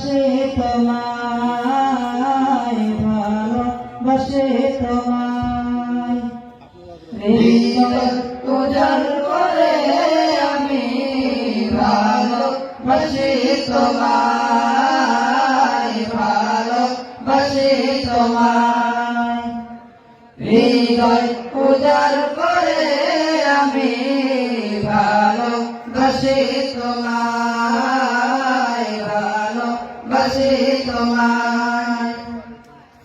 ভালোবাসে তোমায়, ভালোবাসে তোমায়। হৃদয় উজাড় করে আমি ভালোবাসি তোমায়, ভালোবাসি তোমায়। হৃদয় উজাড় করে আমি ভালোবাসি তোমায়, ভালোবাসি তোমায়।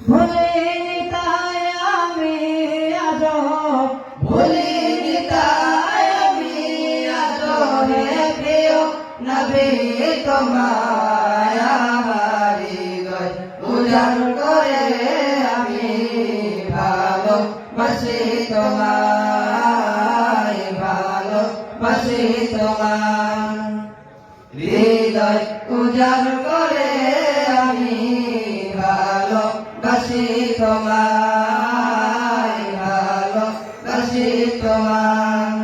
ভুলিনি তাই আমি আজো, ভুলিনি তাই আমি আজো হে প্রিয় নবী তোমায়। আমার হৃদয় উজাড় করে আমি ভালোবাসি তোমায়, ভালোবাসি তোমায়। হৃদয় উজাড় করে আমি ভালোবাসি তোমায়, ভালোবাসি তোমায়।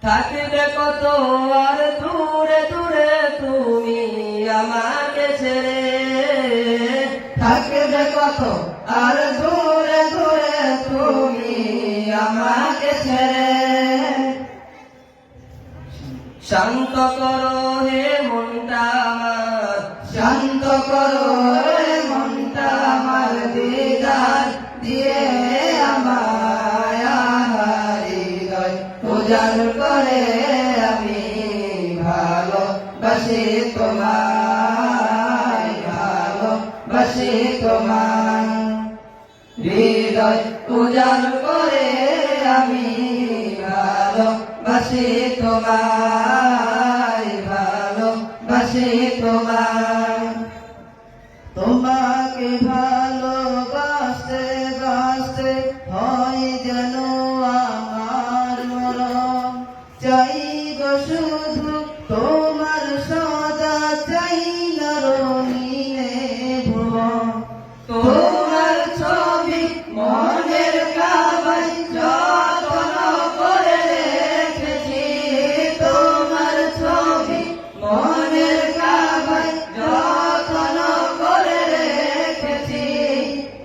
থাকবে কত আর দূরে দূরে তুমি আমাকে ছেড়ে, থাকবে কত আর দূরে দূরে তুমি আমাকে ছেড়ে। শান্ত করো হে মনটা আমার, শান্ত করো হে মনটা আমার। দিদার দিয়ে আমায় হৃদয় উজাড় করে আমি ভালোবাসি তোমায়, ভালোবাসি তোমায়। হৃদয় উজাড় করে আমি ভালোবাসি তোমায়, ভালোবাসি তোমায়। তোমাকে ভালোবাসতে বাসতে হয় যেন আমার মরণ। চাই গো শুধু তোমার সদা, চাই না রঙিনে ভুবন। তোমার ছবি মনের কাবায় যত্ন করে রেখেছি, তোমার ছবি মনের কাবায় যত্ন করে রেখেছি।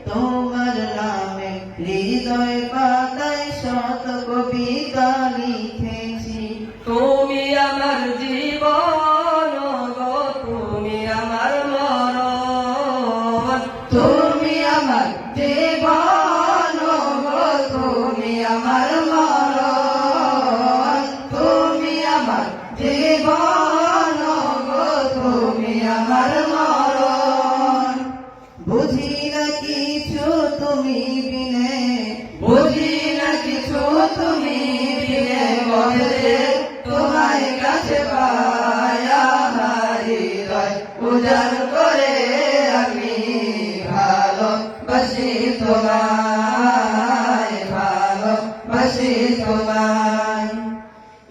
তোমার নামে হৃদয় পাতায় শত কবিতা লিখেছি। তুমি আমার জীবন গো, তুমি আমার মরণ। তুমি আমার জীবন গো, তুমি আমার মরণ। তুমি আমার জীবন গো, তুমি আমার মরণ। বুঝি না কিছু তুমি বিনে, বুঝি না কিছু তুমি বিনে। বলে তোমায় কাছে পায় আমার হৃদয় উজাড় করে আমি ভালোবাসি তোমায়, ভালোবাসি তোমায়।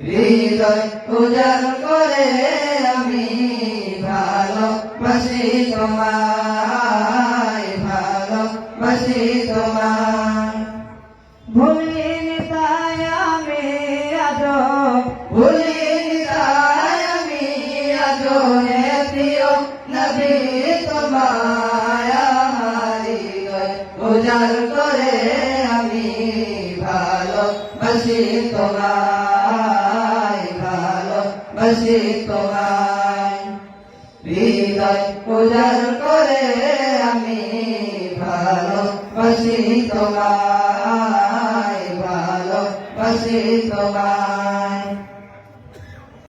হৃদয় উজাড় করে আমি ভালোবাসি তোমায়, ভালোবাসি তোমায়। ভুলিনি তাই আমি আজো, ভুলিনি তাই আমি আজো হে প্রিয় নবী তোমায়। আমার হৃদয় উজাড় করে আমি ভালোবাসি তোমায়, ভালোবাসি তোমায়। হৃদয় উজাড় করে আমি ভালোবাসি তোমায়, ভালোবাসি তোমায়।